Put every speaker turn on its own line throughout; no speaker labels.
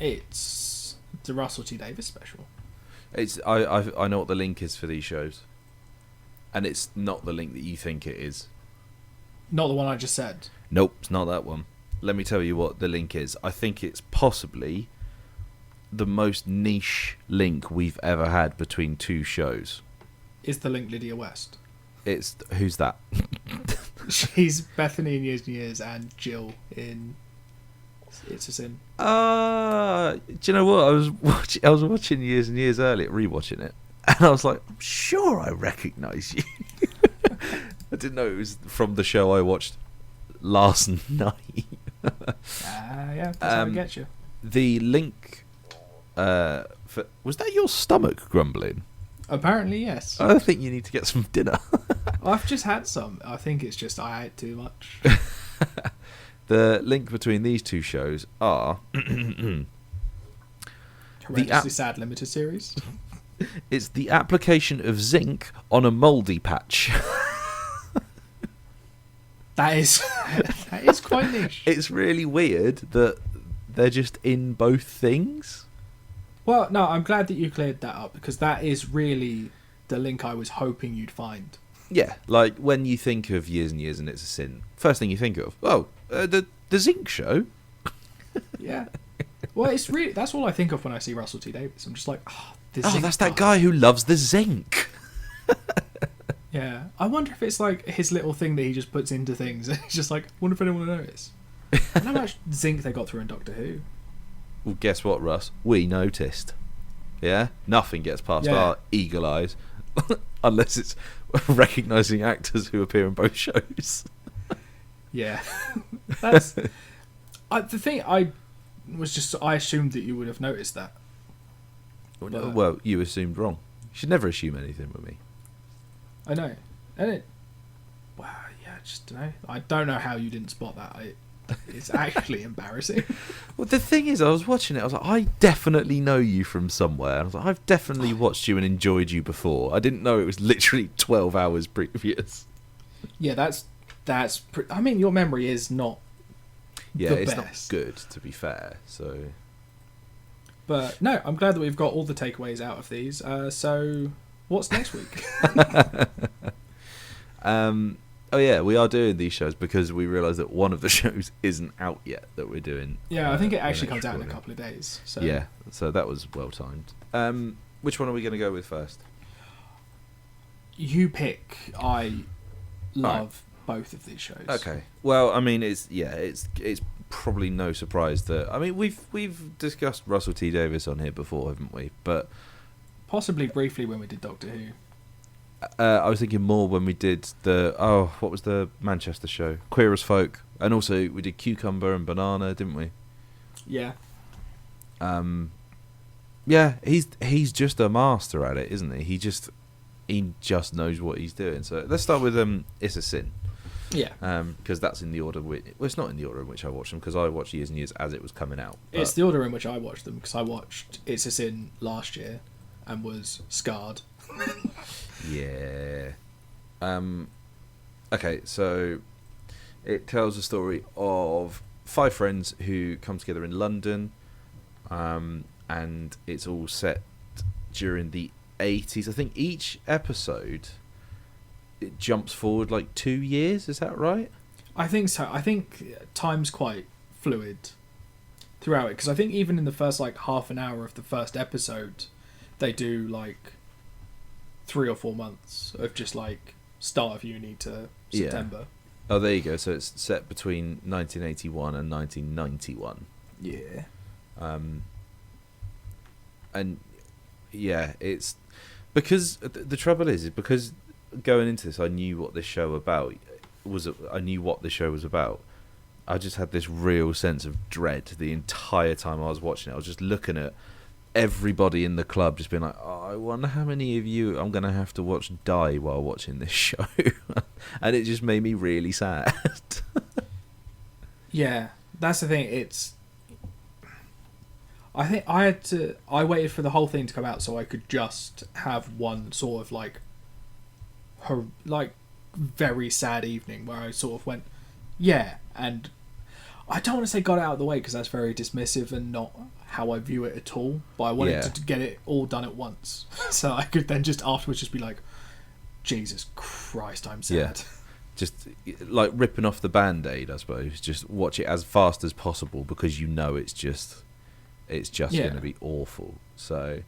It's the Russell T Davies special.
I know what the link is for these shows, and it's not the link that you think it is.
Not the one I just said.
Nope, it's not that one. Let me tell you what the link is. I think it's possibly the most niche link we've ever had between two shows.
Is the link Lydia West?
It's who's that?
She's Bethany in Years and Years and Jill in It's a Sin.
Do you know what? I was watching Years and Years earlier, rewatching it, and I was like, I'm sure I recognise you. I didn't know it was from the show I watched last night.
Yeah, that's how it gets you.
The link, was that your stomach grumbling?
Apparently, yes.
I think you need to get some dinner.
I've just had some. I think it's just I ate too much.
The link between these two shows are
Horrendously Sad Limited Series.
It's the application of zinc on a mouldy patch.
That is quite niche.
It's really weird that they're just in both things.
Well, no, I'm glad that you cleared that up because that is really the link I was hoping you'd find.
Yeah, like when you think of Years and Years and It's a Sin, first thing you think of, the Zinc Show.
Yeah. Well, it's really that's all I think of when I see Russell T Davies. I'm just like,
that's that guy who loves the zinc.
Yeah, I wonder if it's like his little thing that he just puts into things. He's just like, wonder if anyone will notice. And how much zinc they got through in Doctor Who?
Well, guess what, Russ? We noticed. Yeah, nothing gets past our eagle eyes, unless it's recognising actors who appear in both shows.
Yeah, that's the thing. I assumed that you would have noticed that.
Well, you assumed wrong. You should never assume anything with me.
I know, and wow, yeah, I just don't know. I don't know how you didn't spot that. It's actually embarrassing.
Well, the thing is, I was watching it. I was like, I definitely know you from somewhere. I was like, I've definitely watched you and enjoyed you before. I didn't know it was literally 12 hours previous.
Yeah, I mean, your memory is not.
Yeah, it's
best.
not good, to be fair. So,
but no, I'm glad that we've got all the takeaways out of these. So, what's next week?
Oh yeah, we are doing these shows because we realise that one of the shows isn't out yet that we're doing.
Yeah, I think it actually comes out in a couple of days. So.
Yeah, so that was well timed. Which one are we going to go with first?
You pick. I love both of these shows.
Okay. Well, I mean, it's probably no surprise that we've discussed Russell T Davies on here before, haven't we? But
possibly briefly when we did Doctor Who.
I was thinking more when we did what was the Manchester show? Queer as Folk. And also we did Cucumber and Banana, didn't we?
Yeah.
Yeah, he's just a master at it, isn't he? He just knows what he's doing. So let's start with It's a Sin.
Yeah.
Because that's in the order it's not in the order in which I watched them because I watched Years and Years as it was coming out.
It's the order in which I watched them because I watched It's a Sin last year and was scarred.
Yeah. Okay, so it tells the story of 5 friends who come together in London, and it's all set during the 80s. I think each episode it jumps forward like 2 years. Is that right?
I think so. I think time's quite fluid throughout it because I think even in the first like half an hour of the first episode, they do like 3 or 4 months of just like start of uni to September.
Yeah. Oh, there you go. So it's set between 1981 and 1991.
Yeah.
And yeah, it's because the trouble is because going into this, I knew what this show I knew what the show was about. I just had this real sense of dread the entire time I was watching it. I was just looking at everybody in the club just being like, I wonder how many of you I'm going to have to watch die while watching this show. And it just made me really sad.
Yeah, that's the thing. I think I waited for the whole thing to come out so I could just have one sort of like very sad evening where I sort of went, yeah, and I don't want to say got it out of the way because that's very dismissive and not how I view it at all. But I wanted to get it all done at once, so I could then just afterwards just be like, Jesus Christ, I'm sad.
Yeah. Just like ripping off the Band-Aid, I suppose. Just watch it as fast as possible because you know it's just going to be awful. So,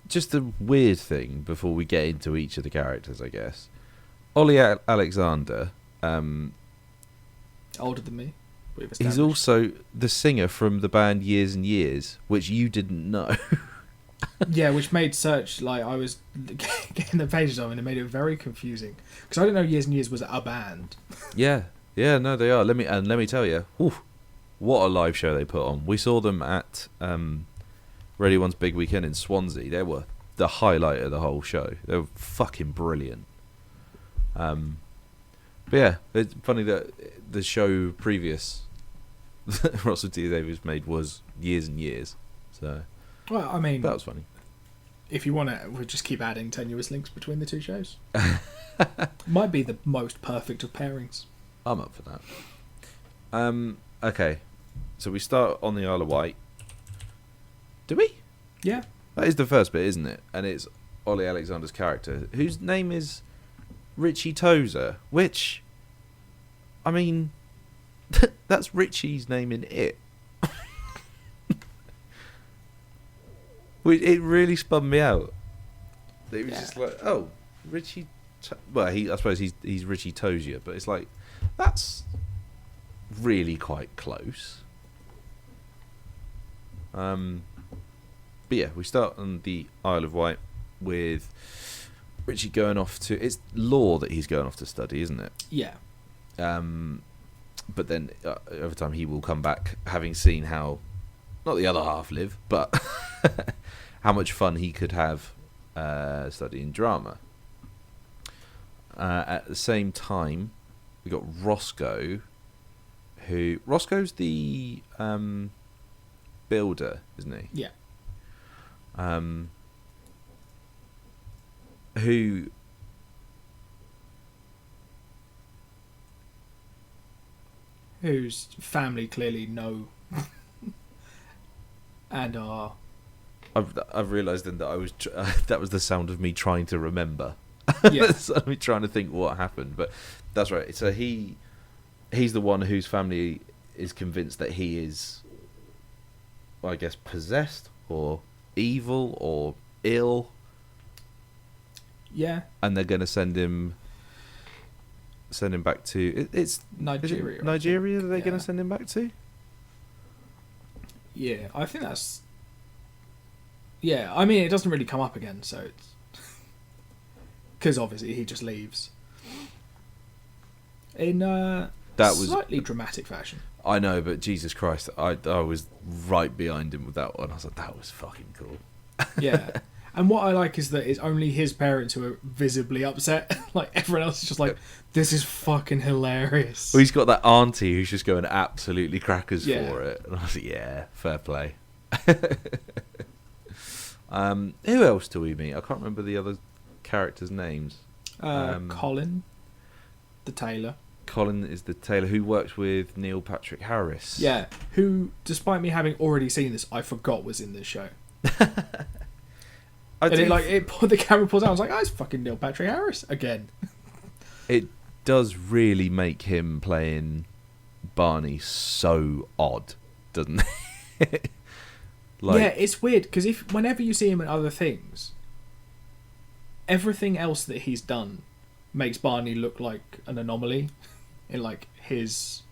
just a weird thing before we get into each of the characters, I guess. Ollie Alexander,
older than me.
He's also the singer from the band Years and Years, which you didn't know.
Yeah, which made search, like, I was getting the pages of, and it made it very confusing because I didn't know Years and Years was a band.
Yeah, no, they are. Let me tell you, what a live show they put on. We saw them at Radio 1's Big Weekend in Swansea. They were the highlight of the whole show. They were fucking brilliant. But yeah, it's funny that the show previous that Russell T Davies made was Years and Years. So,
well, I mean,
that was funny.
If you want to, we'll just keep adding tenuous links between the two shows. Might be the most perfect of pairings.
I'm up for that. Okay, so we start on the Isle of Wight. Do we?
Yeah.
That is the first bit, isn't it? And it's Ollie Alexander's character, whose name is Richie Tozer, which, I mean, that's Richie's name in It. It really spun me out. It was just like, oh, Richie. Well, I suppose he's Richie Tozier, but it's like, that's really quite close. But yeah, we start on the Isle of Wight with Richie going off to... It's law that he's going off to study, isn't it?
Yeah.
But then over time he will come back having seen how, not the other half live, but how much fun he could have studying drama. At the same time, we got Roscoe, Roscoe's the builder, isn't he?
Yeah. Whose family clearly know and are...
I've realised then that I was that was the sound of me trying to remember.
Yeah.
So me trying to think what happened, but that's right. So he's the one whose family is convinced that he is, I guess, possessed or evil or ill.
Yeah.
And they're going to send him back to it's
Nigeria.
Nigeria that they're going to send him back to?
Yeah, I think that's... Yeah, I mean, it doesn't really come up again, so it's... Because obviously he just leaves. In slightly dramatic fashion.
I know, but Jesus Christ, I was right behind him with that one. I was like, that was fucking cool.
Yeah. And what I like is that it's only his parents who are visibly upset. Like, everyone else is just like, this is fucking hilarious.
Well, he's got that auntie who's just going absolutely crackers for it. And I was like, yeah, fair play. Who else do we meet? I can't remember the other characters' names.
Colin, the tailor.
Colin is the tailor who works with Neil Patrick Harris.
Yeah, who, despite me having already seen this, I forgot was in this show. It put the camera pulls out. I was like, oh, it's fucking Neil Patrick Harris again.
It does really make him playing Barney so odd, doesn't it?
Yeah, it's weird because whenever you see him in other things, everything else that he's done makes Barney look like an anomaly in like his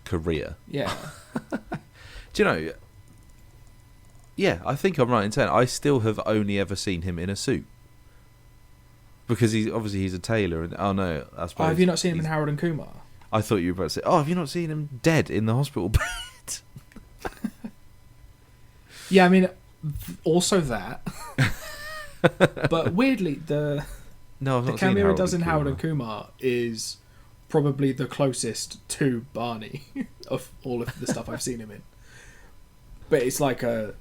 career.
Yeah.
Do you know? Yeah, I think I'm right in saying I still have only ever seen him in a suit. Because he's a tailor, and I suppose.
Have you not seen him in Harold and Kumar?
I thought you were about to say, have you not seen him dead in the hospital bed?
Yeah, I mean, also that. But weirdly, the cameo he does in Harold and Kumar is probably the closest to Barney of all of the stuff I've seen him in. But it's like a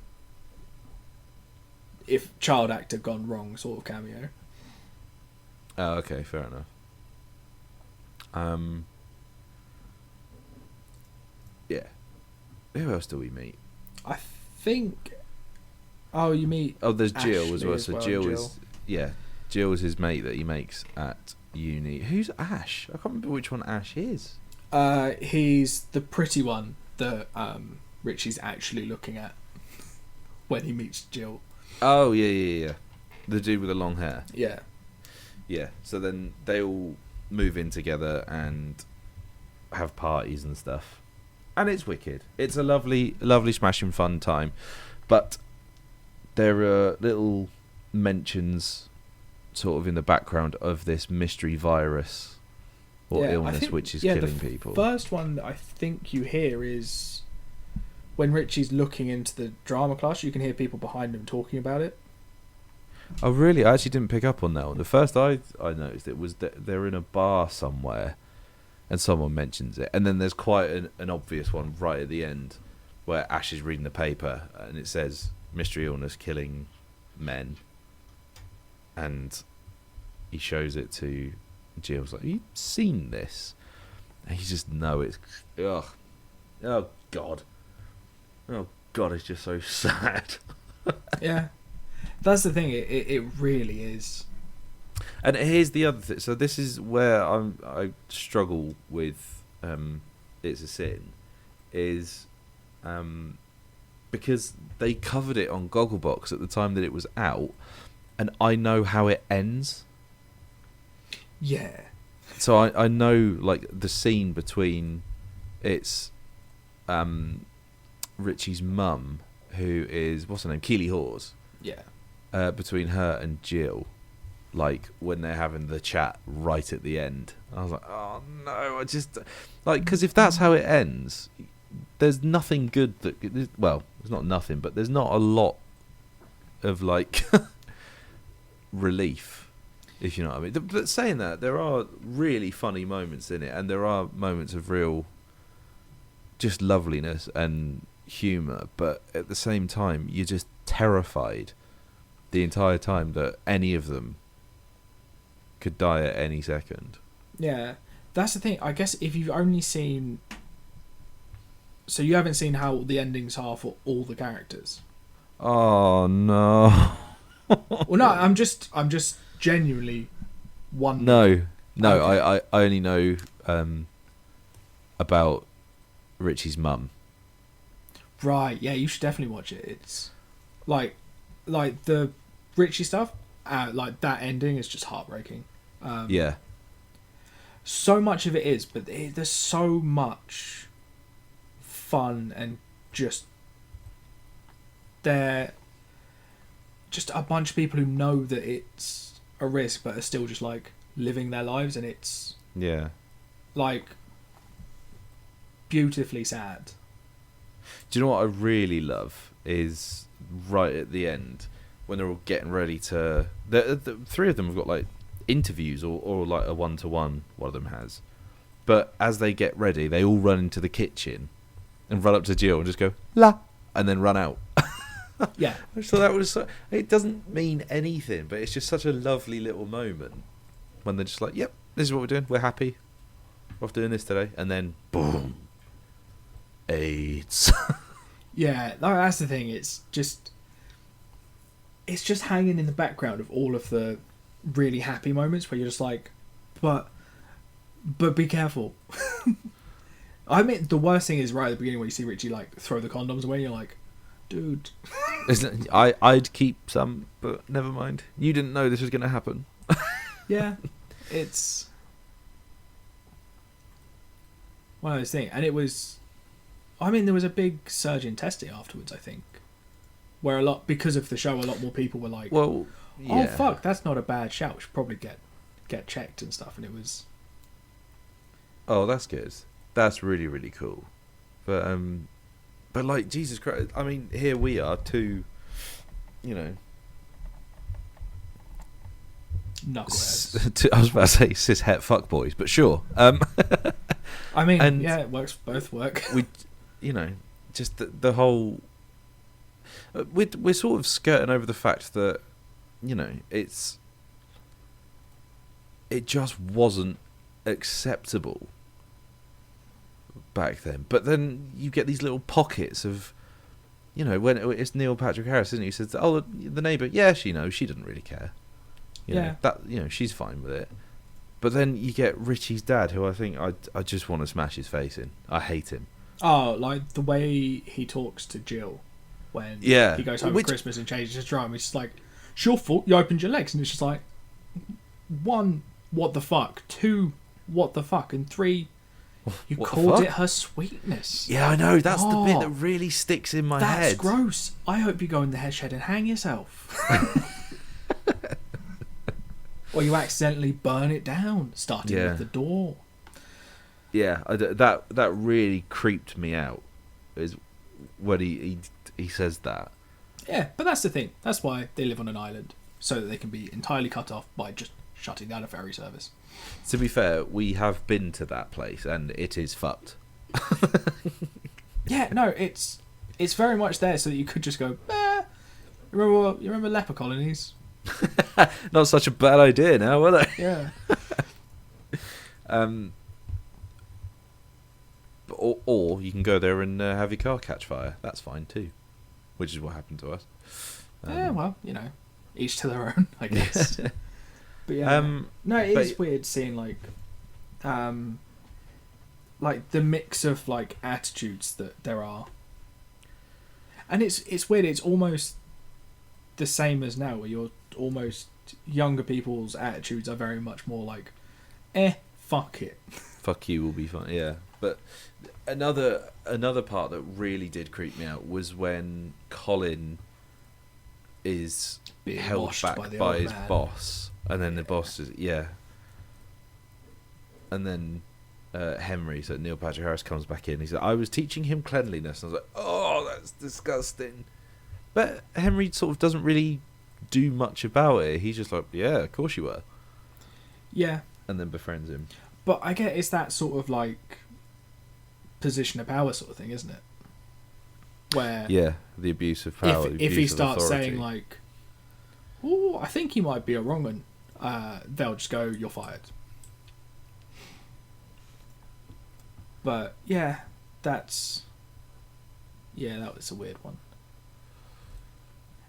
if child actor gone wrong sort of cameo.
Oh, okay, fair enough. Who else do we meet?
I think. Oh, you meet.
Oh, there's Jill as
Ashley
well. So Jill
Jill.
is Jill's his mate that he makes at uni. Who's Ash? I can't remember which one Ash is.
He's the pretty one that Richie's actually looking at when he meets Jill.
Oh yeah. The dude with the long hair.
Yeah.
Yeah. So then they all move in together and have parties and stuff, and it's wicked. It's a lovely, lovely, smashing fun time, but there are little mentions sort of in the background of this mystery virus or illness which is killing people.
First one that I think you hear is when Richie's looking into the drama class. You can hear people behind him talking about it.
Oh really? I actually didn't pick up on that one. The first I noticed it was that they're in a bar somewhere and someone mentions it, and then there's quite an obvious one right at the end where Ash is reading the paper and it says mystery illness killing men, and he shows it to Jill's like, have you seen this? And he just it's oh god, it's just so sad.
Yeah, that's the thing. It really is.
And here's the other thing. So this is where I struggle with It's a Sin, is because they covered it on Gogglebox at the time that it was out, and I know how it ends.
Yeah.
So I know like the scene between it's Richie's mum, who is, what's her name, Keely Hawes.
Yeah.
Between her and Jill, like when they're having the chat right at the end. I was like, oh no, I just like, because if that's how it ends, there's nothing good that, well, it's not nothing, but there's not a lot of like relief, if you know what I mean. But saying that, there are really funny moments in it, and there are moments of real just loveliness and humour, but at the same time you're just terrified the entire time that any of them could die at any second.
Yeah, that's the thing. I guess if you've only seen, so you haven't seen how the endings are for all the characters.
Oh no.
Well, no, I'm just genuinely wondering.
No,
Okay.
I only know about Richie's mum.
Right, yeah, you should definitely watch it. It's like the Richie stuff, like that ending is just heartbreaking.
Yeah.
So much of it is, but there's so much fun and just they're just a bunch of people who know that it's a risk, but are still just like living their lives, and it's like beautifully sad.
Do you know what I really love is right at the end when they're all getting ready to... The three of them have got like interviews or like a one-to-one, one of them has. But as they get ready, they all run into the kitchen and run up to Jill and just go, la, and then run out.
Yeah.
So that was... it doesn't mean anything, but it's just such a lovely little moment when they're just like, yep, this is what we're doing. We're happy. We're off doing this today. And then, boom. AIDS.
Yeah, that's the thing. It's just hanging in the background of all of the really happy moments where you're just like, but be careful. I mean, the worst thing is right at the beginning when you see Richie like throw the condoms away, and you're like, dude.
I'd keep some, but never mind. You didn't know this was going to happen.
Yeah, it's one of those things, and it was. I mean, there was a big surge in testing afterwards, I think, where because of the show, a lot more people were like,
well, yeah.
Oh fuck, that's not a bad shout. We should probably get checked and stuff. And it was.
Oh, that's good. That's really, really cool. But like, Jesus Christ, I mean, here we are, two, you know.
Knuckleheads.
I was about to say cis-het fuckboys, but sure.
I mean,
and
yeah, it works. Both work.
We, you know, just the whole. We're sort of skirting over the fact that, you know, it just wasn't acceptable back then. But then you get these little pockets of, you know, when it's Neil Patrick Harris, isn't he? He says, "Oh, the neighbour, yeah, she knows. She doesn't really care. You know, that, you know, she's fine with it." But then you get Richie's dad, who I think I just want to smash his face in. I hate him.
Oh, like the way he talks to Jill when he goes home for Christmas and changes his drum. It's just like, it's your fault. You opened your legs, and it's just like, 1, what the fuck? 2, what the fuck? And 3, you called it her sweetness.
Yeah, I know. That's the bit that really sticks in my head.
That's gross. I hope you go in the head shed and hang yourself. Or you accidentally burn it down, starting with the door.
Yeah, that really creeped me out. Is when he says that.
Yeah, but that's the thing. That's why they live on an island, so that they can be entirely cut off by just shutting down a ferry service.
To be fair, we have been to that place, and it is fucked.
Yeah, no, it's very much there, so that you could just go, you remember leper colonies?
Not such a bad idea now, were they?
Yeah.
Or you can go there and have your car catch fire. That's fine too, which is what happened to us.
Yeah, well, you know, each to their own, I guess. But yeah, no, it is weird seeing like the mix of like attitudes that there are, and it's weird. It's almost the same as now, where you're almost younger people's attitudes are very much more like, fuck it,
fuck you will be fine. Yeah, but another part that really did creep me out was when Colin is being held back by his boss, and then the boss is and then Henry, so Neil Patrick Harris, comes back in. He said, "I was teaching him cleanliness," and I was like, "Oh, that's disgusting." But Henry sort of doesn't really do much about it. He's just like, "Yeah, of course you were."
Yeah.
And then befriends him.
But I get it's that sort of like position of power sort of thing, isn't it? Where
the abuse of power.
If he starts saying like, "Oh, I think he might be a wrong one," they'll just go, "You're fired." But that was a weird one.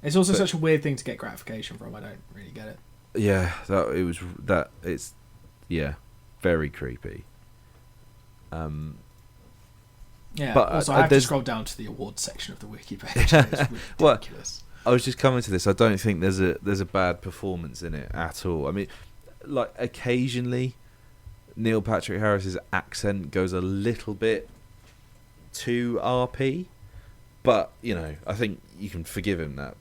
It's also such a weird thing to get gratification from. I don't really get it.
Yeah, it's very creepy.
Yeah,
but
also I have to scroll down to the awards section of the wiki page. And it's ridiculous.
I was just coming to this. I don't think there's a bad performance in it at all. I mean, like occasionally, Neil Patrick Harris's accent goes a little bit too RP, but you know, I think you can forgive him that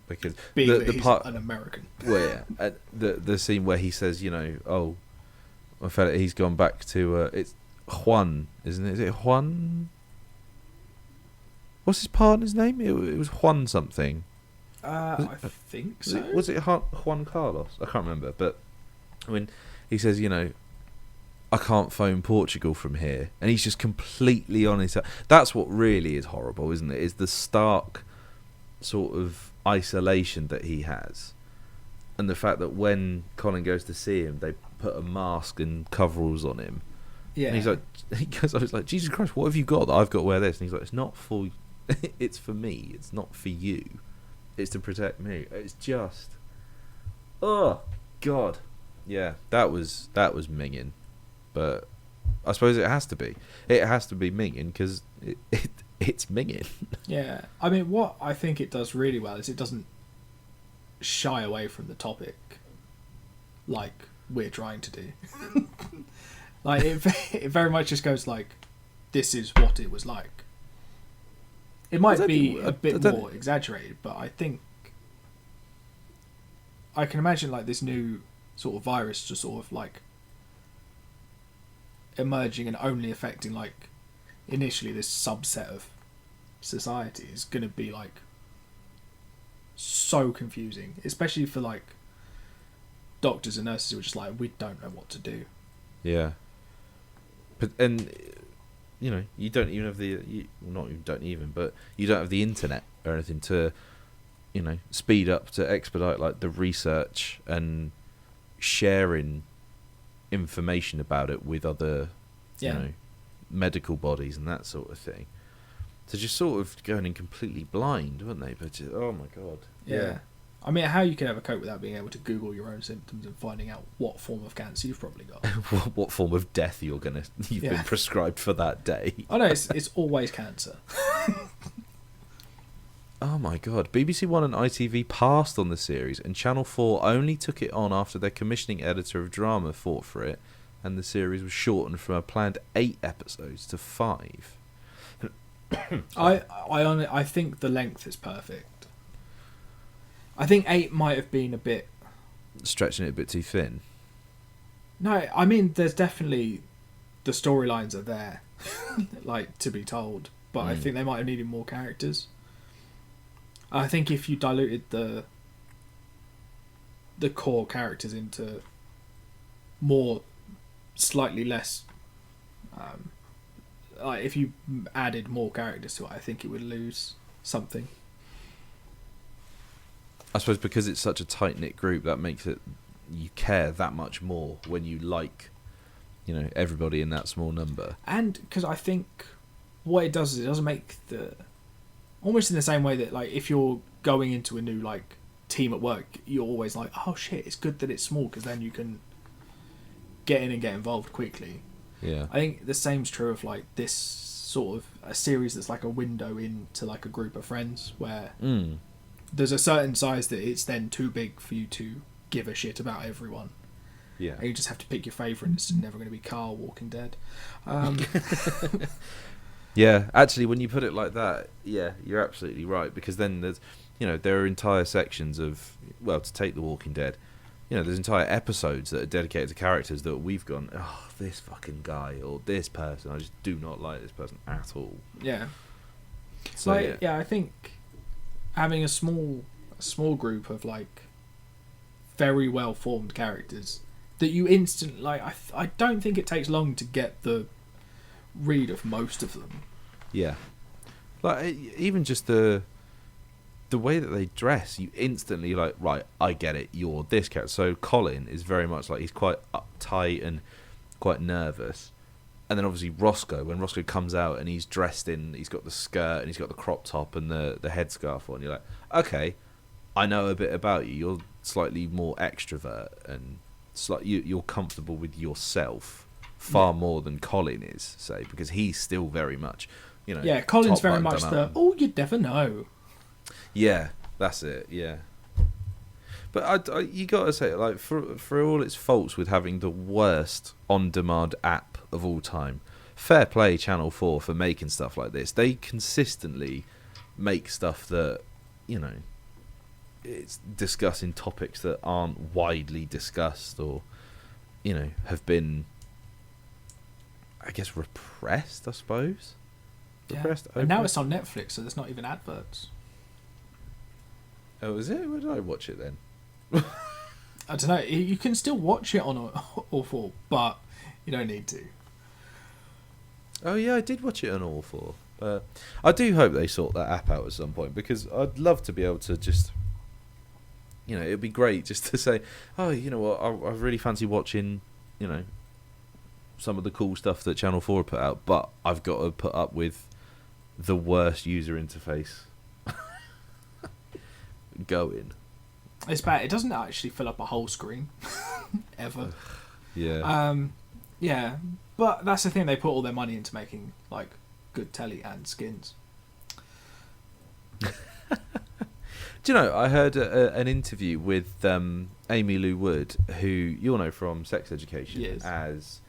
because
he's an American.
Well, yeah, the scene where he says, you know, "Oh, I felt he's gone back to it's Juan, isn't it? Is it Juan? What's his partner's name? It was Juan something.
I think so.
Was it Juan Carlos? I can't remember. But when he says, you know, "I can't phone Portugal from here," and he's just completely on his. That's what really is horrible, isn't it? Is the stark sort of isolation that he has, and the fact that when Colin goes to see him, they put a mask and coveralls on him. Yeah, and I was like, "Jesus Christ, what have you got that I've got to wear this?" And he's like, "It's not for, it's for me. It's not for you. It's to protect me." It's just, oh God, yeah, that was minging. But I suppose it has to be. It has to be minging because it's minging.
Yeah, I mean, what I think it does really well is it doesn't shy away from the topic like we're trying to do. Like it very much just goes like, this is what it was like. It might be a bit more exaggerated, but I think I can imagine like this new sort of virus just sort of like emerging and only affecting like initially this subset of society is going to be like so confusing, especially for like doctors and nurses who are just like, we don't know what to do.
Yeah. But and you know, you don't even have you don't have the internet or anything to, you know, speed up, to expedite like the research and sharing information about it with other you know, medical bodies and that sort of thing. So just sort of going in completely blind, weren't they? But just, oh my god.
Yeah. I mean, how you can ever cope without being able to Google your own symptoms and finding out what form of cancer you've probably got.
What form of death you've been prescribed for that day.
Oh no, it's always cancer.
Oh my god. BBC One and ITV passed on the series, and Channel 4 only took it on after their commissioning editor of drama fought for it, and the series was shortened from a planned 8 episodes to 5.
I think the length is perfect. I think 8 might have been a bit...
Stretching it a bit too thin.
No, I mean, there's definitely... The storylines are there, like, to be told. But I think they might have needed more characters. I think if you diluted the core characters into more, slightly less... like, if you added more characters to it, I think it would lose something.
I suppose because it's such a tight-knit group, that makes it, you care that much more when you like, everybody in that small number.
And because I think what it does is it doesn't make almost in the same way that, like, if you're going into a new, like, team at work, you're always like, oh shit, it's good that it's small because then you can get in and get involved quickly.
Yeah.
I think the same's true of, like, this sort of a series that's like a window into, like, a group of friends where there's a certain size that it's then too big for you to give a shit about everyone.
Yeah.
And you just have to pick your favourite. It's never going to be Carl Walking Dead.
Yeah, actually, when you put it like that, yeah, you're absolutely right. Because then there's, there are entire sections of, well, to take The Walking Dead, there's entire episodes that are dedicated to characters that we've gone, oh, this fucking guy or this person, I just do not like this person at all.
Yeah.
So,
like, yeah, I think having a small group of, like, very well formed characters that you instantly, like, I don't think it takes long to get the read of most of them.
Yeah, like, even just the way that they dress, you instantly, like, right, I get it, you're this character. So Colin is very much like, he's quite uptight and quite nervous. And then obviously Roscoe, when Roscoe comes out and he's dressed in, he's got the skirt and he's got the crop top and the headscarf on, you're like, okay, I know a bit about you. You're slightly more extrovert and you're comfortable with yourself far more than Colin is, say, because he's still very much,
Yeah, Colin's very much you'd never know.
Yeah, that's it, yeah. But you got to say, like, for all its faults with having the worst on-demand app of all time, fair play Channel 4 for making stuff like this. They consistently make stuff that, it's discussing topics that aren't widely discussed or, have been, I guess, repressed, I suppose.
Yeah.
Repressed,
and now it's on Netflix, so there's not even adverts.
Oh, is it? Where did I watch it then?
I don't know. You can still watch it on All4, but you don't need to.
Oh yeah, I did watch it on All4. I do hope they sort that app out at some point, because I'd love to be able to just, it'd be great just to say, oh, you know what, I really fancy watching, some of the cool stuff that Channel 4 put out, but I've got to put up with the worst user interface going.
It's bad. It doesn't actually fill up a whole screen ever.
Yeah.
Yeah, but that's the thing. They put all their money into making, like, good telly and skins.
Do you know, I heard an interview with Amy Lou Wood, who you'll know from Sex Education,
yes,
as,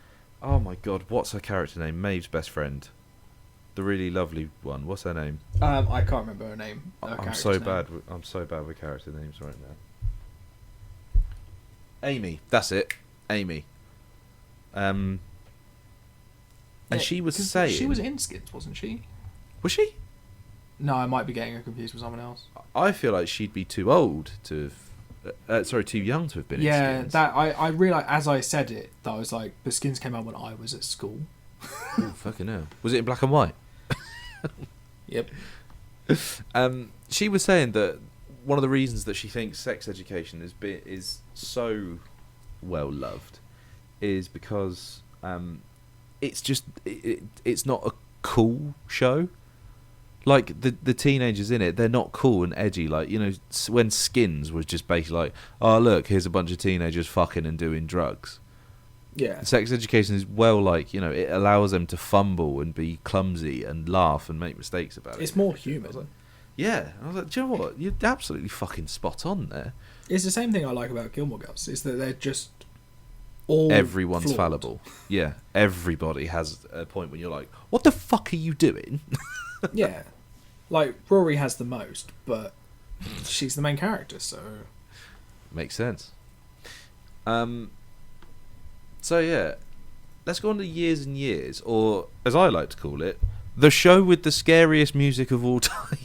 oh my god, what's her character name? Maeve's best friend, the really lovely one. What's her name?
I can't remember her name.
I'm so bad with character names right now. Amy, that's it. Amy. And she was saying,
she was in Skins, wasn't she?
Was she?
No, I might be getting her confused with someone else.
I feel like she'd be too old to have, too young to have been in Skins.
Yeah, that I realised as I said it that I was like, the Skins came out when I was at school.
Oh, fucking hell. Was it in black and white?
Yep.
She was saying that one of the reasons that she thinks Sex Education is so well loved is because it's just it's not a cool show. Like the teenagers in it, they're not cool and edgy. Like, you know, when Skins was just basically like, oh look, here's a bunch of teenagers fucking and doing drugs.
Yeah.
Sex Education is, well, like, you know, it allows them to fumble and be clumsy and laugh and make mistakes about it.
It's more human.
Yeah, I was like, do you know what? You're absolutely fucking spot on there.
It's the same thing I like about Gilmore Girls, is that they're just all
Everyone's
flawed.
fallible. Yeah, everybody has a point when you're like, what the fuck are you doing?
Yeah. Like, Rory has the most, but she's the main character, so...
Makes sense. So yeah, let's go on to Years and Years, or as I like to call it, the show with the scariest music of all time.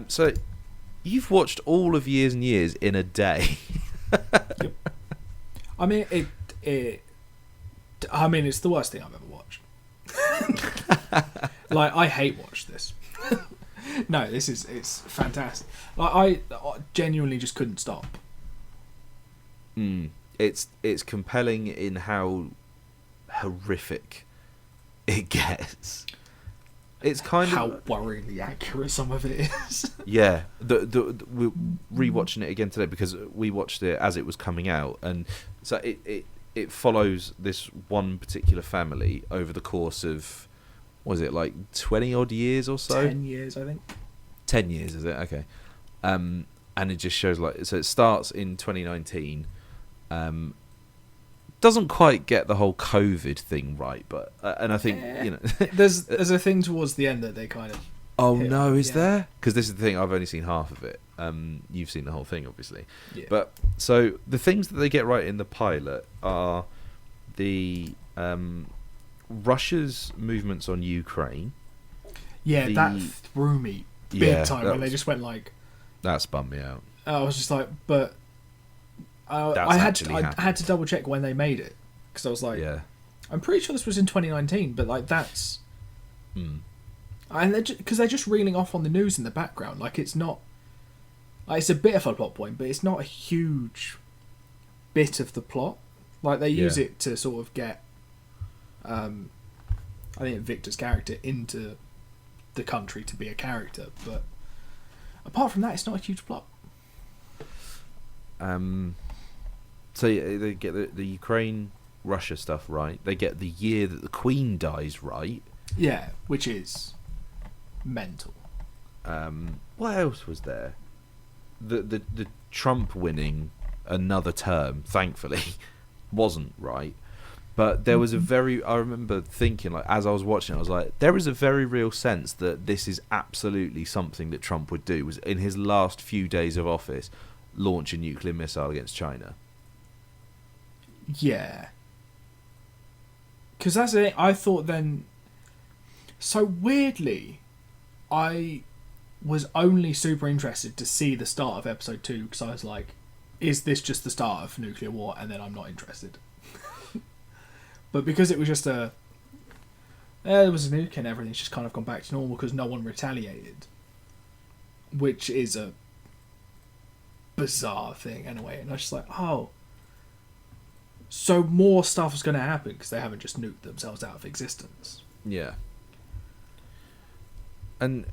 So you've watched all of Years and Years in a day.
Yep. I mean, it's the worst thing I've ever watched. Like, I hate watch this. No, it's fantastic. Like, I genuinely just couldn't stop.
It's compelling in how horrific it gets. It's kind
how
of
worryingly accurate some of it is.
Yeah, we're rewatching it again today because we watched it as it was coming out, and so it follows this one particular family over the course of, was it like 20 odd years or so?
10 years, I think.
10 years, is it? Okay. And it just shows, like, so it starts in 2019. Doesn't quite get the whole COVID thing right, but and I think you know
there's a thing towards the end that they kind of.
Oh no, is there? Because this is the thing, I've only seen half of it. You've seen the whole thing, obviously.
Yeah.
But so the things that they get right in the pilot are the Russia's movements on Ukraine.
Yeah, that threw me big time when they just went like.
That's bummed me out.
I was just like, but. I had to double check when they made it, because I was like,
yeah,
I'm pretty sure this was in 2019, but like that's, and because they're just reeling off on the news in the background, like it's not, like it's a bit of a plot point, but it's not a huge bit of the plot. Like they use it to sort of get, I think Victor's character into the country to be a character, but apart from that, it's not a huge plot.
So yeah, they get the Ukraine-Russia stuff right. They get the year that the Queen dies right.
Yeah, which is mental.
What else was there? The Trump winning another term, thankfully, wasn't right. But there was I remember thinking, like, as I was watching it, I was like, there is a very real sense that this is absolutely something that Trump would do, was in his last few days of office, launch a nuclear missile against China.
Yeah. Because that's it. I thought then... So weirdly, I was only super interested to see the start of episode 2, because I was like, is this just the start of nuclear war? And then I'm not interested. But because it was just there was a nuke and everything's just kind of gone back to normal because no one retaliated. Which is a bizarre thing anyway. And I was just like, oh... So more stuff is going to happen because they haven't just nuked themselves out of existence.
Yeah. And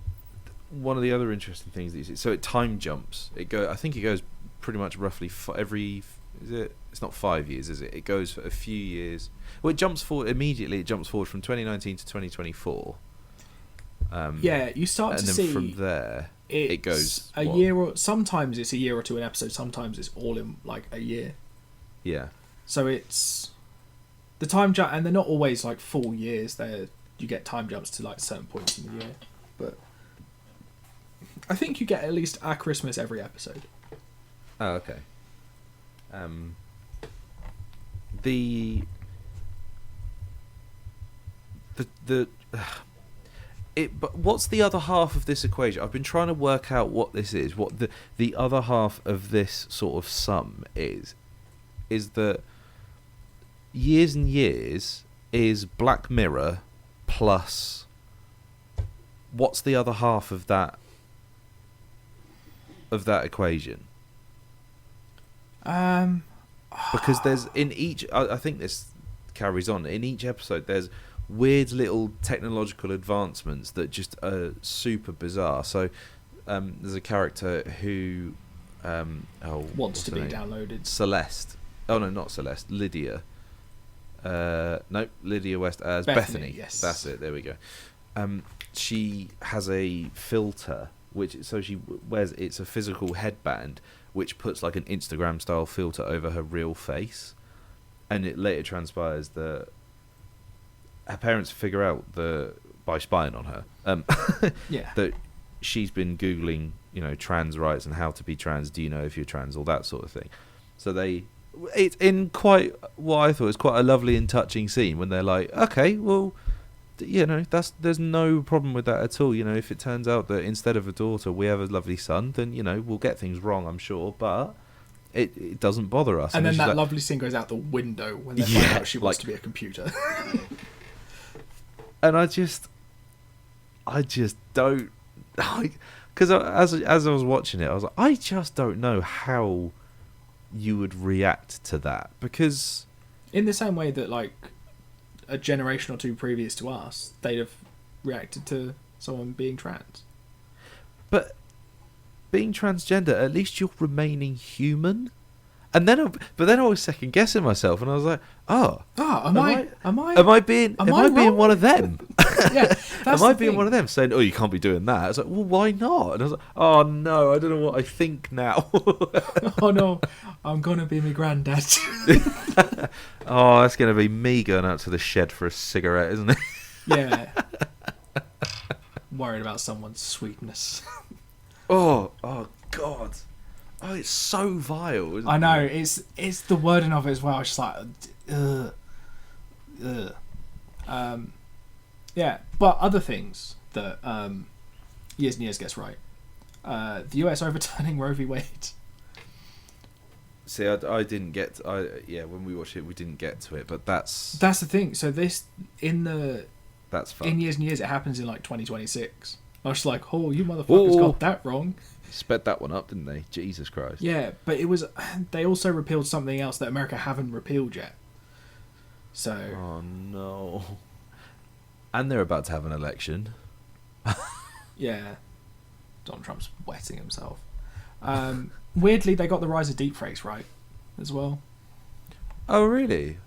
one of the other interesting things that you see, so it time jumps. I think it goes pretty much roughly every. Is it? It's not 5 years, is it? It goes for a few years. Well, it jumps forward immediately. It jumps forward from 2019 to 2024.
Yeah, you start to see.
And then from there, it goes
a year, or sometimes it's a year or two an episode. Sometimes it's all in like a year.
Yeah.
So it's the time jump, and they're not always like full years. You get time jumps to like certain points in the year, but I think you get at least a Christmas every episode.
Oh, okay. But what's the other half of this equation? I've been trying to work out what this is. What the other half of this sort of sum is that Years and Years is Black Mirror plus what's the other half of that equation?
Because
there's in each, I think this carries on. In each episode, there's weird little technological advancements that just are super bizarre. So there's a character who
wants to be downloaded.
Celeste. Oh no, not Celeste. Lydia. No, Lydia West as Bethany.
Yes,
that's it. There we go. She has a filter, she wears. It's a physical headband which puts like an Instagram style filter over her real face, and it later transpires that her parents figure out by spying on her that she's been Googling, trans rights and how to be trans. Do you know if you're trans? All that sort of thing. So it's in quite what I thought was quite a lovely and touching scene when they're like, okay, well, there's no problem with that at all. If it turns out that instead of a daughter we have a lovely son, then we'll get things wrong, I'm sure, but it doesn't bother us.
And then that lovely scene goes out the window when they find out she wants to be a computer.
And I just don't, because as I was watching it, I was like, I just don't know how you would react to that, because
in the same way that like a generation or two previous to us, they'd have reacted to someone being trans.
But being transgender, at least you're remaining human. And then, but then I was second guessing myself, and I was like, am I being one of them?
Yeah,
am I being one of them saying, you can't be doing that? I was like, well, why not? And I was like, oh no, I don't know what I think now.
Oh no, I'm gonna be my granddad.
Oh, that's gonna be me going out to the shed for a cigarette, isn't it?
Yeah. Worried about someone's sweetness.
Oh God. Oh, it's so vile, isn't it?
I know, it's the wording of it as well. It's just like, yeah, but other things that Years and Years gets right. The US overturning Roe v. Wade.
See, I didn't get. When we watched it, we didn't get to it, but that's
the thing. So this
that's fun.
In Years and Years, it happens in like 2026. I was just like, oh, you motherfuckers got that wrong.
Sped that one up, didn't they? Jesus Christ.
Yeah, but it was. They also repealed something else that America haven't repealed yet. So.
Oh no. And they're about to have an election.
Yeah. Donald Trump's wetting himself. Weirdly, they got the rise of deepfakes right, as well.
Oh really?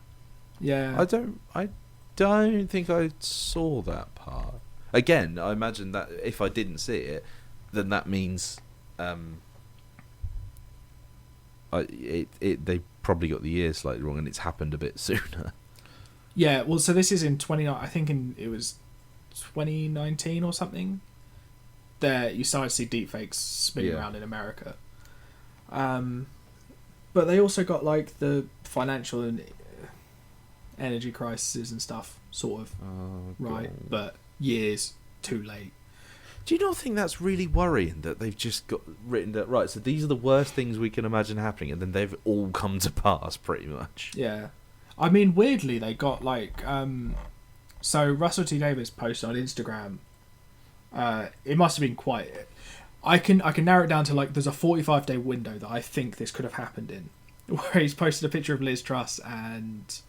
Yeah.
I don't think I saw that part. Again, I imagine that if I didn't see it, then that means they probably got the year slightly wrong, and it's happened a bit sooner.
Yeah, well, so this is in it was 2019 or something. There, you started to see deepfakes spinning around in America. But they also got like the financial and energy crises and stuff, sort of, right? But years too late.
Do you not think that's really worrying that they've just got written that, right, so these are the worst things we can imagine happening, and then they've all come to pass pretty much?
Yeah. I mean, weirdly, they got like... so Russell T Davies posted on Instagram. It must have been quite... I can narrow it down to like there's a 45-day window that I think this could have happened in, where he's posted a picture of Liz Truss and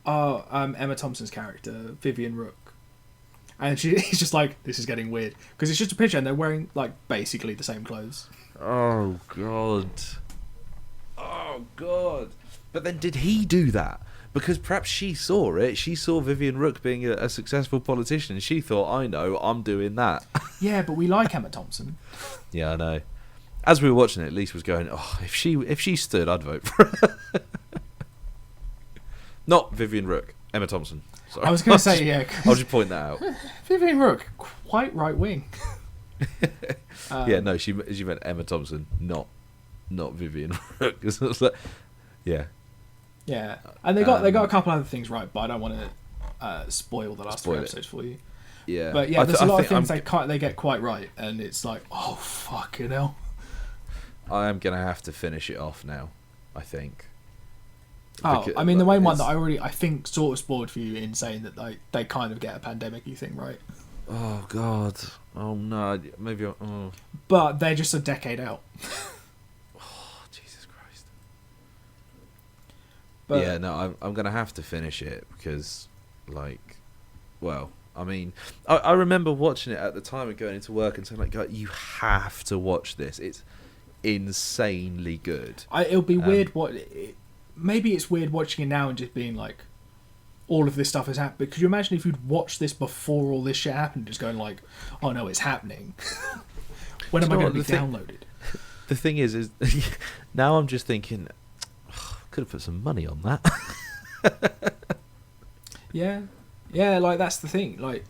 Emma Thompson's character, Vivian Rook. And he's just like, this is getting weird. Because it's just a picture and they're wearing, like, basically the same clothes.
Oh, God. Oh, God. But then did he do that? Because perhaps she saw it. She saw Vivian Rook being a successful politician. And she thought, I know, I'm doing that.
Yeah, but we like Emma Thompson.
Yeah, I know. As we were watching it, Lisa was going, oh, if she stood, I'd vote for her. Not Vivian Rook. Emma Thompson. Sorry.
I was going to say, yeah.
I'll just point that out.
Vivian Rook, quite right wing.
Yeah, no, she meant Emma Thompson, not Vivian Rook. Like, yeah.
Yeah, and they got a couple other things right, but I don't want to spoil the last 3 episodes for you.
Yeah,
but yeah, there's a lot of things they get quite right, and it's like, oh fucking hell.
I am gonna have to finish it off now, I think.
Because, I mean, the main one that I think sort of spoiled for you in saying that they kind of get a pandemic-y thing right.
Oh God! Oh no! Maybe. Oh.
But they're just a decade out.
Oh Jesus Christ!
But
yeah, no, I'm gonna have to finish it because, like, well, I mean, I remember watching it at the time and going into work and saying like, "God, you have to watch this. It's insanely good."
it'll be weird. Maybe it's weird watching it now and just being like, all of this stuff has happened. But could you imagine if you'd watched this before all this shit happened, just going like, "Oh no, it's happening." When am I going to be downloaded?
The thing is now I'm just thinking, could have put some money on that.
Yeah, like that's the thing. Like,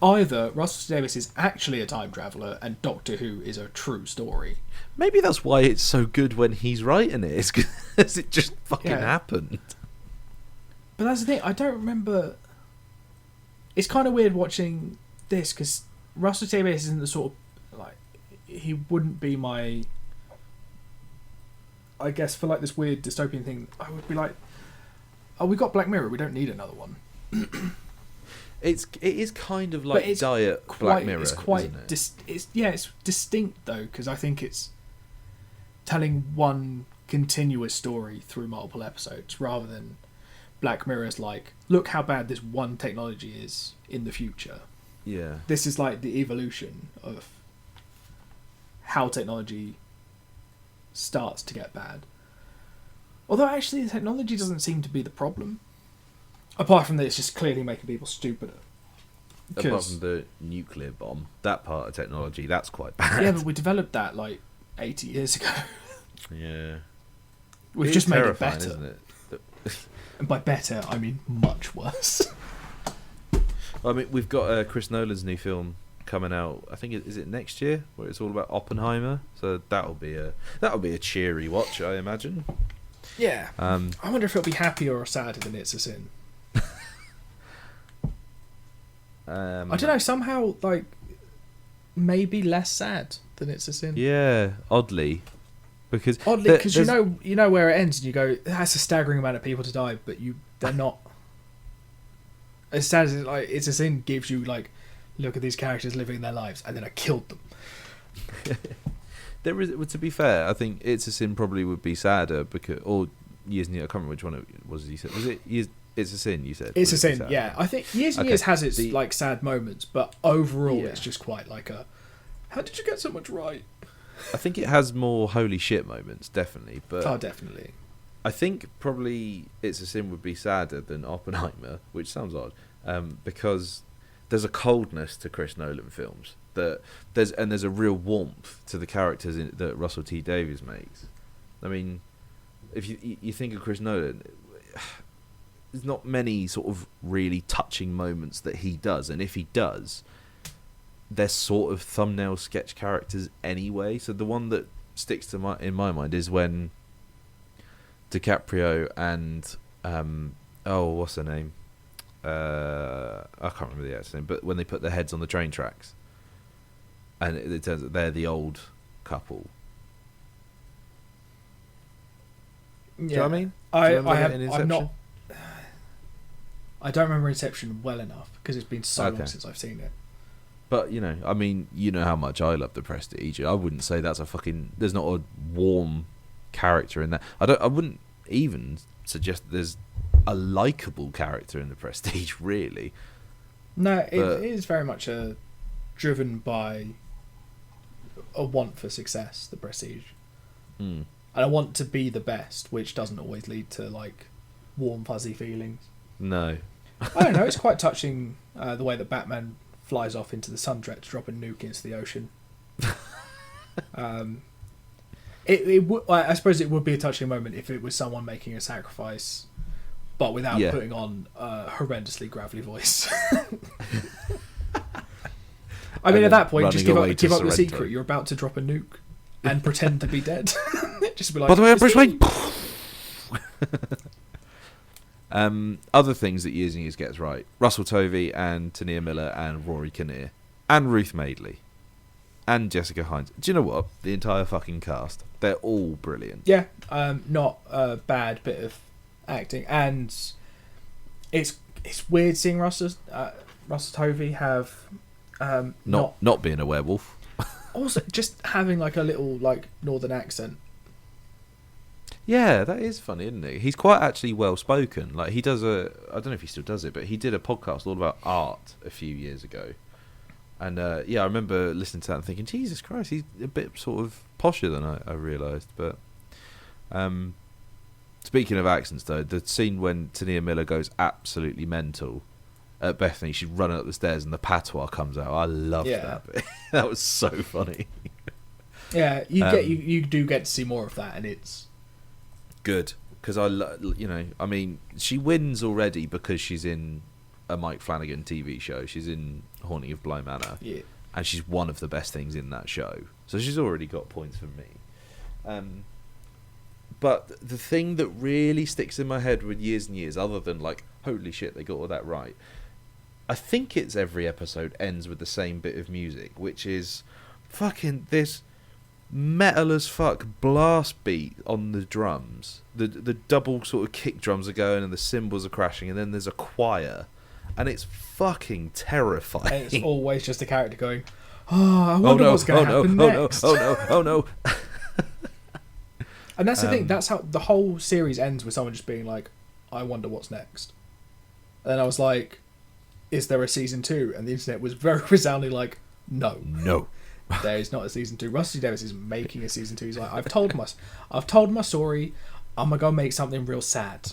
either Russell T Davies is actually a time traveller and Doctor Who is a true story.
Maybe that's why it's so good when he's writing it. It's because it just fucking happened.
But that's the thing. I don't remember. It's kind of weird watching this because Russell T Davies isn't the sort of like he wouldn't be my. I guess for like this weird dystopian thing, I would be like, "Oh, we got Black Mirror. We don't need another one."
It is kind of like
it's
Diet Black Mirror.
It's quite
isn't it?
it's distinct though because I think it's telling one continuous story through multiple episodes rather than Black Mirror's like, look how bad this one technology is in the future.
Yeah.
This is like the evolution of how technology starts to get bad. Although actually the technology doesn't seem to be the problem. Apart from that, it's just clearly making people stupider.
Apart from the nuclear bomb, that part of technology, that's quite bad.
Yeah, but we developed that like 80 years ago.
Yeah.
We've just made it
terrifying,
better.
isn't it?
And by better, I mean much worse.
I mean, we've got Chris Nolan's new film coming out. I think is it next year, where it's all about Oppenheimer. So that'll be a cheery watch, I imagine.
Yeah. I wonder if it'll be happier or sadder than It's a Sin. I don't know. Somehow, like, maybe less sad than It's a Sin.
Yeah, oddly, because
you know where it ends, and you go, that's a staggering amount of people to die, but they're not. As sad as like It's a Sin gives you like, look at these characters living their lives, and then I killed them.
There is, to be fair, I think It's a Sin probably would be sadder because, or Years and Years, I can't remember which one it was. You said was it Years? It's a Sin. You said
It's a Sin. Yeah, I think Years and Years has its like sad moments, but overall it's just quite like a. How did you get so much right?
I think it has more holy shit moments, definitely. But
definitely.
I think probably It's a Sin would be sadder than Oppenheimer, which sounds odd, because there's a coldness to Chris Nolan films that there's a real warmth to the characters that Russell T Davies makes. I mean, if you think of Chris Nolan, there's not many sort of really touching moments that he does, and if he does, they're sort of thumbnail sketch characters anyway. So the one that sticks in my mind is when DiCaprio and what's her name? I can't remember the actor's name, but when they put their heads on the train tracks, and it turns out they're the old couple.
Yeah.
Do you know what I mean?
I'm not. I don't remember Inception well enough because it's been so long since I've seen it.
But I mean, you know how much I love The Prestige. I wouldn't say that's there's not a warm character in that. I wouldn't even suggest that there's a likable character in The Prestige, really.
No, it is very much driven by a want for success, The Prestige.
Mm.
And I want to be the best, which doesn't always lead to like warm, fuzzy feelings.
No.
I don't know, it's quite touching the way that Batman flies off into the sundress to drop a nuke into the ocean. I suppose it would be a touching moment if it was someone making a sacrifice, but without putting on a horrendously gravelly voice. I mean, at that point, just give up the secret. You're about to drop a nuke and pretend to be dead. Just be like,
by the way, I'm Bruce Wayne. Other things that Years and Years gets right: Russell Tovey and Tania Miller and Rory Kinnear and Ruth Madeley and Jessica Hines. Do you know what? The entire fucking cast. They're all brilliant.
Yeah, not a bad bit of acting, and it's weird seeing Russell Tovey have
not being a werewolf.
Also, just having like a little like northern accent.
Yeah, that is funny, isn't it? He's quite actually well spoken. Like he does I don't know if he still does it, but he did a podcast all about art a few years ago. And yeah, I remember listening to that and thinking, Jesus Christ, he's a bit sort of posher than I realised. But speaking of accents, though, the scene when Tania Miller goes absolutely mental at Bethany, she's running up the stairs and the patois comes out. I loved that bit. That was so funny.
Yeah, you do get to see more of that, and it's
good because I mean, she wins already because she's in a Mike Flanagan TV show. She's in Haunting of Bly Manor, and she's one of the best things in that show. So she's already got points from me. But the thing that really sticks in my head with Years and Years, other than like, holy shit, they got all that right, I think it's every episode ends with the same bit of music, which is fucking this metal as fuck blast beat on the drums. The double sort of kick drums are going and the cymbals are crashing, and then there's a choir, and it's fucking terrifying.
And it's always just a character going, "Oh, I wonder what's going to happen next."
Oh no!
And that's the thing. That's how the whole series ends, with someone just being like, "I wonder what's next." And then I was like, "Is there a season 2?" And the internet was very resoundingly like, "No, there is not a season 2." Rusty Davis is making a season 2. He's like, I've told my story. I'm gonna go make something real sad."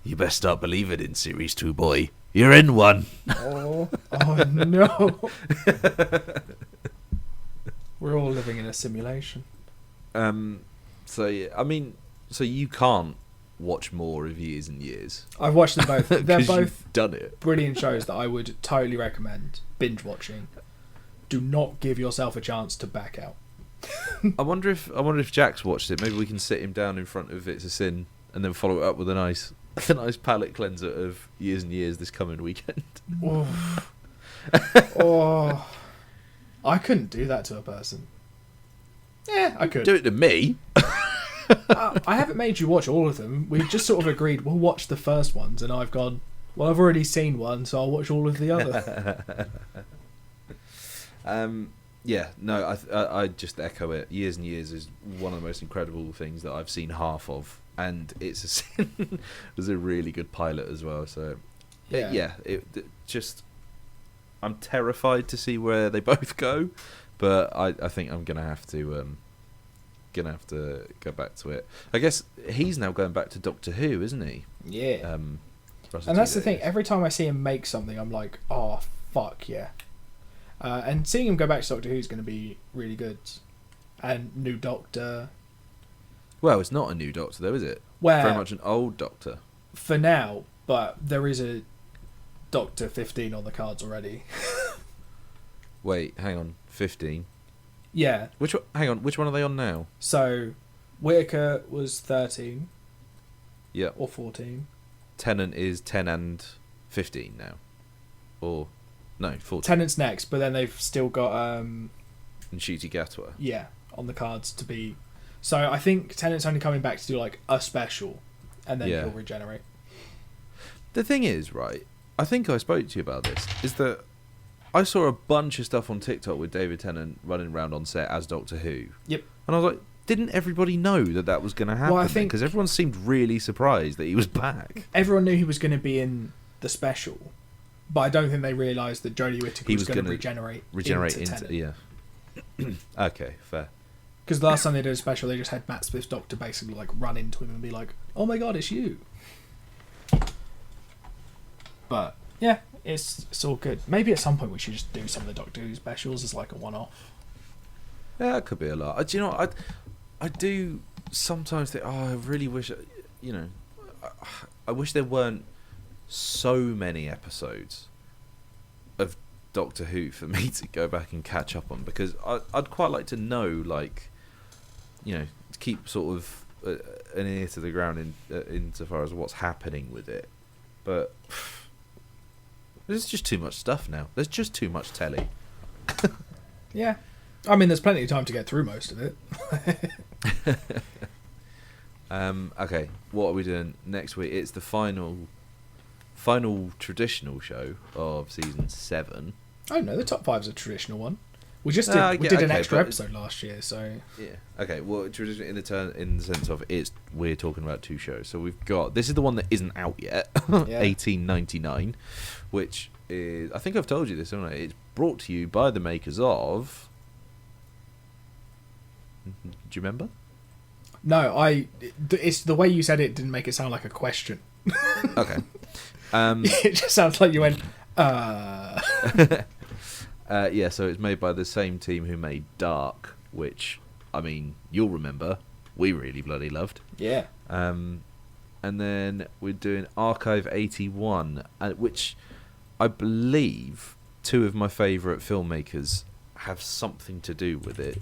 You best start believing in series 2, boy. You're in one.
Oh no! We're all living in a simulation.
So yeah, I mean, so you can't watch more of Years and Years.
I've watched them both. They're both
you've done it.
Brilliant shows that I would totally recommend binge watching. Do not give yourself a chance to back out.
I wonder if Jack's watched it. Maybe we can sit him down in front of It's a Sin and then follow it up with a nice palate cleanser of Years and Years this coming weekend.
Oh, I couldn't do that to a person. Yeah, I could.
Do it to me.
I haven't made you watch all of them. We've just sort of agreed we'll watch the first ones, and I've gone, well, I've already seen one, so I'll watch all of the other.
Yeah, no, I just echo it. Years and Years is one of the most incredible things that I've seen half of, and It's a Sin was a really good pilot as well. So it just, I'm terrified to see where they both go, but I think I'm gonna have to go back to it. I guess he's now going back to Doctor Who, isn't he?
Yeah. And that's the thing. Every time I see him make something, I'm like, oh fuck yeah. And seeing him go back to Doctor Who is going to be really good. And new Doctor.
Well, it's not a new Doctor though, is it?
Well,
very much an old Doctor. For
now, but there is a Doctor 15 on the cards already.
Wait, hang on. 15?
Yeah.
Which one are they on now?
So, Whittaker was 13.
Yeah.
Or 14.
Tennant is 10 and 15 now. Or... No, 14.
Tennant's next, but then they've still got...
And Ncuti Gatwa.
Yeah, on the cards to be... So I think Tennant's only coming back to do like a special, and then he'll regenerate.
The thing is, right, I think I spoke to you about this, is that I saw a bunch of stuff on TikTok with David Tennant running around on set as Doctor Who.
Yep.
And I was like, didn't everybody know that was going to happen?
Well, I think...
Because everyone seemed really surprised that he was back.
Everyone knew he was going to be in the special. But I don't think they realised that Jodie Whittaker was going to regenerate into
yeah. Okay, fair.
Because the last time they did a special, they just had Matt Smith's Doctor basically like run into him and be like, "Oh my god, it's you." But yeah, it's all good. Maybe at some point we should just do some of the Doctor Who specials as like a one-off.
Yeah, it could be a lot. Do you know? I do sometimes think, I really wish, I wish there weren't so many episodes of Doctor Who for me to go back and catch up on, because I'd quite like to know, like, to keep sort of an ear to the ground insofar as what's happening with it. But there's just too much stuff now. There's just too much telly.
Yeah. I mean, there's plenty of time to get through most of it.
Okay, what are we doing next week? It's the final traditional show of season 7.
Oh no, the top 5's a traditional one. We just did, we did an extra episode last year, so
yeah. Okay, well, traditionally in the sense of we're talking about two shows. So we've got, this is the one that isn't out yet, 1899, which is, I think I've told you this, haven't I? It's brought to you by the makers of. Do you remember?
No, it's the way you said it didn't make it sound like a question.
Okay.
It just sounds like you went.
Yeah, so it's made by the same team who made Dark, which, I mean, you'll remember, we really bloody loved.
Yeah.
And then we're doing Archive 81, which I believe two of my favourite filmmakers have something to do with it.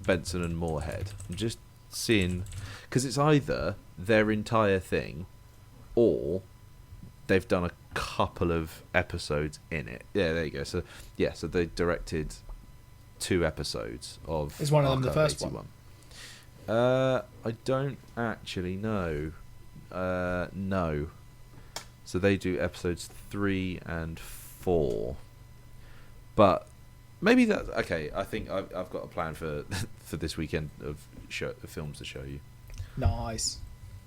Benson and Moorhead. I'm just seeing, because it's either their entire thing or they've done a couple of episodes in it. Yeah, there you go. So yeah, so they directed 2 episodes of.
Is one of them the first
81. I don't actually know. No. So they do episodes 3 and 4. But maybe that. Okay, I think I've got a plan for for this weekend of films to show you.
Nice.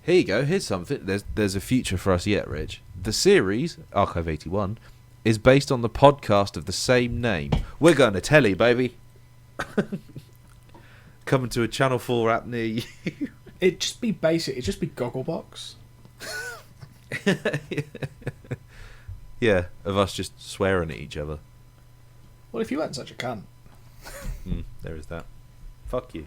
Here you go. Here's something. There's a future for us yet, Rich. The series Archive 81 is based on the podcast of the same name. We're going to telly, baby. Coming to a Channel 4 app near you.
It'd just be basic. It'd just be Gogglebox.
Yeah, of us just swearing at each other.
Well, if you weren't such a cunt.
There is that. Fuck you.